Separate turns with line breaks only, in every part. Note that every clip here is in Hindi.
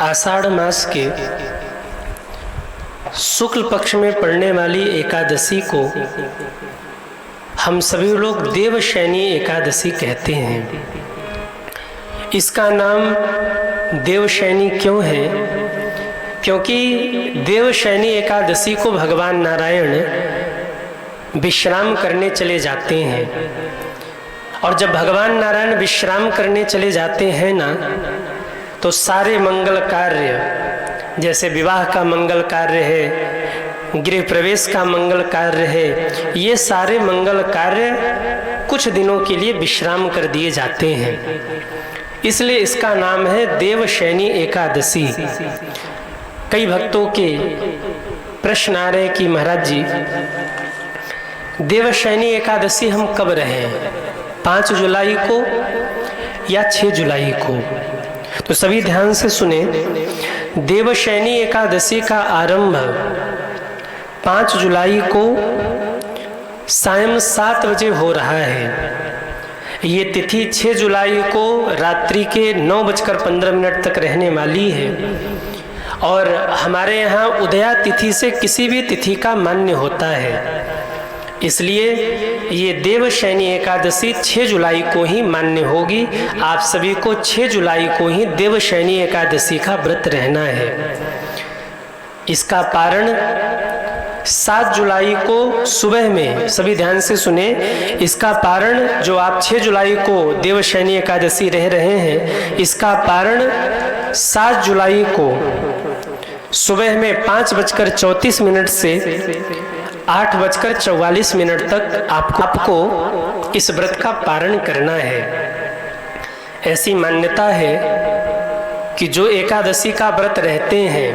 आषाढ़ मास के शुक्ल पक्ष में पड़ने वाली एकादशी को हम सभी लोग देवशयनी एकादशी कहते हैं। इसका नाम देवशयनी क्यों है? क्योंकि देवशयनी एकादशी को भगवान नारायण विश्राम करने चले जाते हैं, और जब भगवान नारायण विश्राम करने चले जाते हैं ना, तो सारे मंगल कार्य, जैसे विवाह का मंगल कार्य है, गृह प्रवेश का मंगल कार्य है, ये सारे मंगल कार्य कुछ दिनों के लिए विश्राम कर दिए जाते हैं। इसलिए इसका नाम है देवशयनी एकादशी। कई भक्तों के प्रश्न आ रहे कि महाराज जी, देवशयनी एकादशी हम कब रहे, 5 जुलाई को या 6 जुलाई को? तो सभी ध्यान से सुने। देवशयनी एकादशी का आरंभ 5 जुलाई को सायं 7 बजे हो रहा है। ये तिथि 6 जुलाई को रात्रि के 9:15 तक रहने वाली है, और हमारे यहाँ उदया तिथि से किसी भी तिथि का मान्य होता है। इसलिए ये देवशयनी एकादशी 6 जुलाई को ही मान्य होगी। आप सभी को 6 जुलाई को ही देवशयनी एकादशी का व्रत रहना है। इसका पारण 7 जुलाई को सुबह में, सभी ध्यान से सुने, इसका पारण जो आप 6 जुलाई को देवशयनी एकादशी रह रहे हैं, इसका पारण 7 जुलाई को सुबह में 5:34 से 8:44 तक आपको इस व्रत का पारण करना है। ऐसी मान्यता है कि जो एकादशी का व्रत रहते हैं,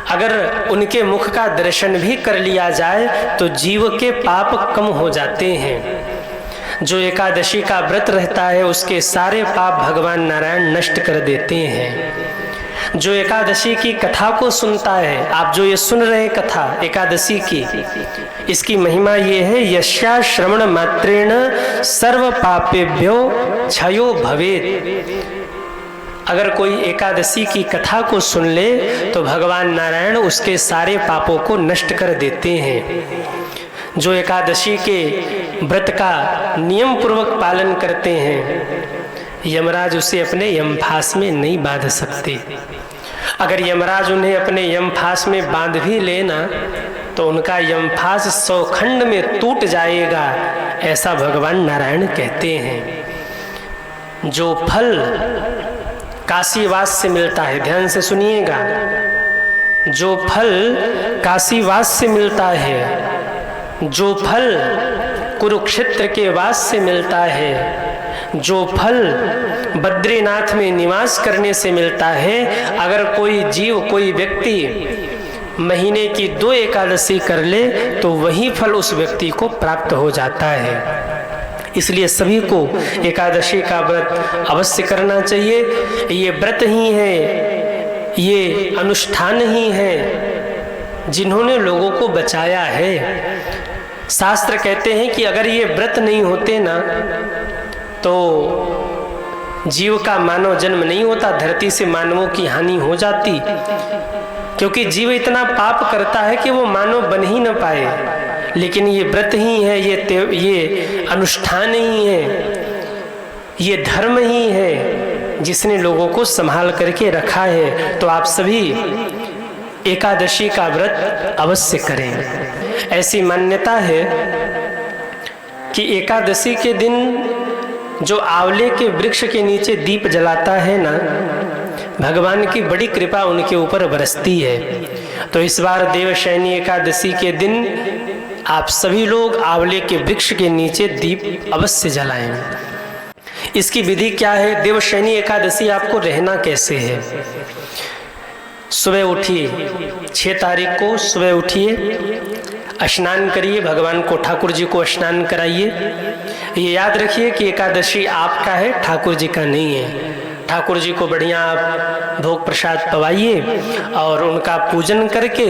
अगर उनके मुख का दर्शन भी कर लिया जाए तो जीव के पाप कम हो जाते हैं। जो एकादशी का व्रत रहता है उसके सारे पाप भगवान नारायण नष्ट कर देते हैं। जो एकादशी की कथा को सुनता है, आप जो ये सुन रहे हैं कथा एकादशी की, इसकी महिमा ये है, यस्या श्रवण मात्रेण सर्व पापेभ्यो क्षयो भवेत्। अगर कोई एकादशी की कथा को सुन ले तो भगवान नारायण उसके सारे पापों को नष्ट कर देते हैं। जो एकादशी के व्रत का नियम पूर्वक पालन करते हैं, यमराज उसे अपने यमफास में नहीं बांध सकते। अगर यमराज उन्हें अपने यमफास में बांध भी लेना तो उनका यमफास 100 खंड में टूट जाएगा, ऐसा भगवान नारायण कहते हैं। जो फल काशीवास से मिलता है, ध्यान से सुनिएगा, जो फल काशीवास से मिलता है, जो फल कुरुक्षेत्र के वास से मिलता है, जो फल बद्रीनाथ में निवास करने से मिलता है, अगर कोई जीव, कोई व्यक्ति महीने की 2 एकादशी कर ले तो वही फल उस व्यक्ति को प्राप्त हो जाता है। इसलिए सभी को एकादशी का व्रत अवश्य करना चाहिए। ये व्रत ही है, ये अनुष्ठान ही है जिन्होंने लोगों को बचाया है। शास्त्र कहते हैं कि अगर ये व्रत नहीं होते ना तो जीव का मानव जन्म नहीं होता, धरती से मानवों की हानि हो जाती, क्योंकि जीव इतना पाप करता है कि वो मानव बन ही न पाए। लेकिन ये व्रत ही है, ये अनुष्ठान ही है, ये धर्म ही है जिसने लोगों को संभाल करके रखा है। तो आप सभी एकादशी का व्रत अवश्य करें। ऐसी मान्यता है कि एकादशी के दिन जो आंवले के वृक्ष के नीचे दीप जलाता है ना, भगवान की बड़ी कृपा उनके ऊपर बरसती है। तो इस बार देवशयनी एकादशी के दिन आप सभी लोग आंवले के वृक्ष के नीचे दीप अवश्य जलाएं। इसकी विधि क्या है? देवशयनी एकादशी आपको रहना कैसे है? सुबह उठिए, 6 तारीख को सुबह उठिए, स्नान करिए, भगवान को, ठाकुर जी को स्नान कराइए। ये याद रखिए कि एकादशी आपका है, ठाकुर जी का नहीं है। ठाकुर जी को बढ़िया आप भोग प्रसाद पवाइए और उनका पूजन करके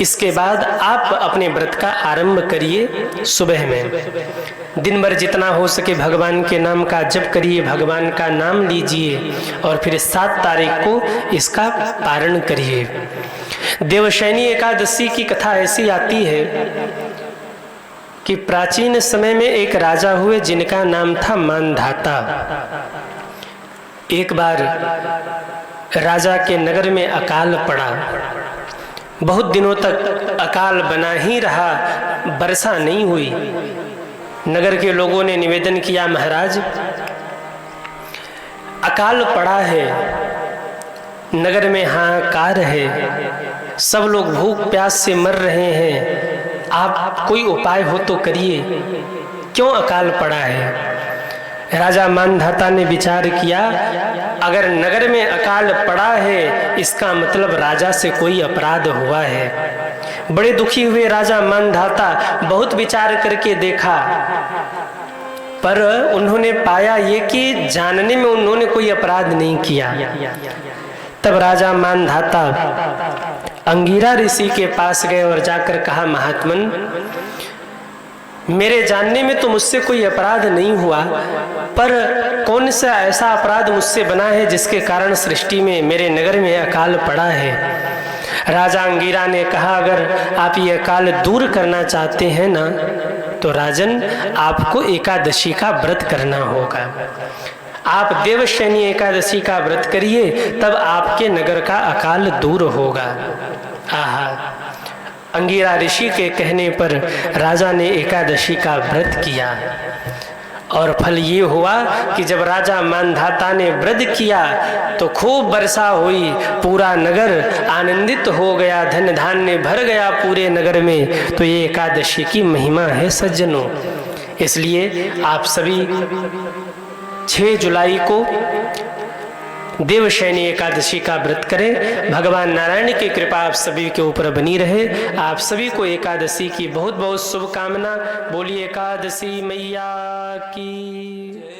इसके बाद आप अपने व्रत का आरंभ करिए सुबह में। दिन भर जितना हो सके भगवान के नाम का जप करिए, भगवान का नाम लीजिए और फिर 7 तारीख को इसका पारण करिए। देवशयनी एकादशी की कथा ऐसी आती है कि प्राचीन समय में एक राजा हुए जिनका नाम था मानधाता। एक बार राजा के नगर में अकाल पड़ा। बहुत दिनों तक अकाल बना ही रहा, वर्षा नहीं हुई। नगर के लोगों ने निवेदन किया, महाराज अकाल पड़ा है, नगर में हाहाकार है, सब लोग भूख प्यास से मर रहे हैं, आप कोई उपाय हो तो करिए, क्यों अकाल पड़ा है। राजा मानधाता ने विचार किया, अगर नगर में अकाल पड़ा है इसका मतलब राजा से कोई अपराध हुआ है। बड़े दुखी हुए राजा मानधाता, बहुत विचार करके देखा, पर उन्होंने पाया ये कि जानने में उन्होंने कोई अपराध नहीं किया। तब राजा मानधाता अंगिरा ऋषि के पास गए और जाकर कहा, महात्मन मेरे जानने में तो मुझसे कोई अपराध नहीं हुआ, पर कौन सा ऐसा अपराध मुझसे बना है जिसके कारण सृष्टि में मेरे नगर में अकाल पड़ा है। राजा अंगिरा ने कहा, अगर आप ये अकाल दूर करना चाहते हैं ना, तो राजन आपको एकादशी का व्रत करना होगा। आप देवशयनी एकादशी का व्रत करिए, तब आपके नगर का अकाल दूर होगा। आहा, अंगिरा ऋषि के कहने पर राजा ने एकादशी का व्रत किया और फल ये हुआ कि जब राजा मानधाता ने व्रत किया तो खूब वर्षा हुई, पूरा नगर आनंदित हो गया, धन धान्य भर गया पूरे नगर में। तो ये एकादशी की महिमा है सज्जनों। इसलिए आप सभी 6 जुलाई को देवशयनी एकादशी का व्रत करें। भगवान नारायण की कृपा आप सभी के ऊपर बनी रहे। आप सभी को एकादशी की बहुत बहुत शुभकामना। बोलिए एकादशी मैया की।